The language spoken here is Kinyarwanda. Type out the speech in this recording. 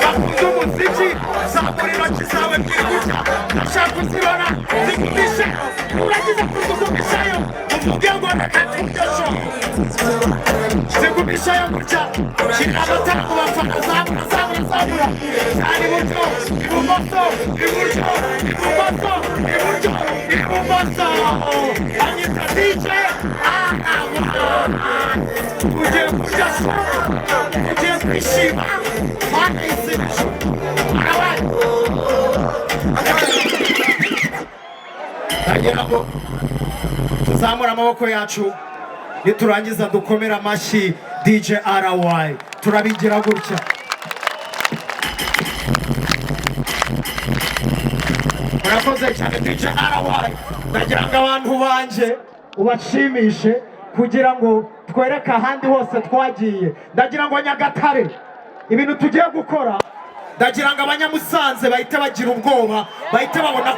bakunda umuziki zamura intoki zawe bwirigushya ushaka kuzibona zigumishe uragize kuzigumishayo uvuge ngo nakati byosho zigumishayo gutya shyira amatara ku bafana zamura ari buryo ibumoso iburyo ibumoso iburyo ibumoso anyita DJ ugiye kurya ugiye kwishima ndagira ngo tuzamura amaboko yacu niturangiza dukomera amashyi DJ RY turabigira gutya murakoze cyane DJ RY ndagira ngo abantu banje ubashimishe kugira ngo twereke ahandi hose twagiye ndagira ngo Nyagatare ibintu tugiye gukora ndagira ngo abanyamusanze bahite bagira ubwoba bahite babona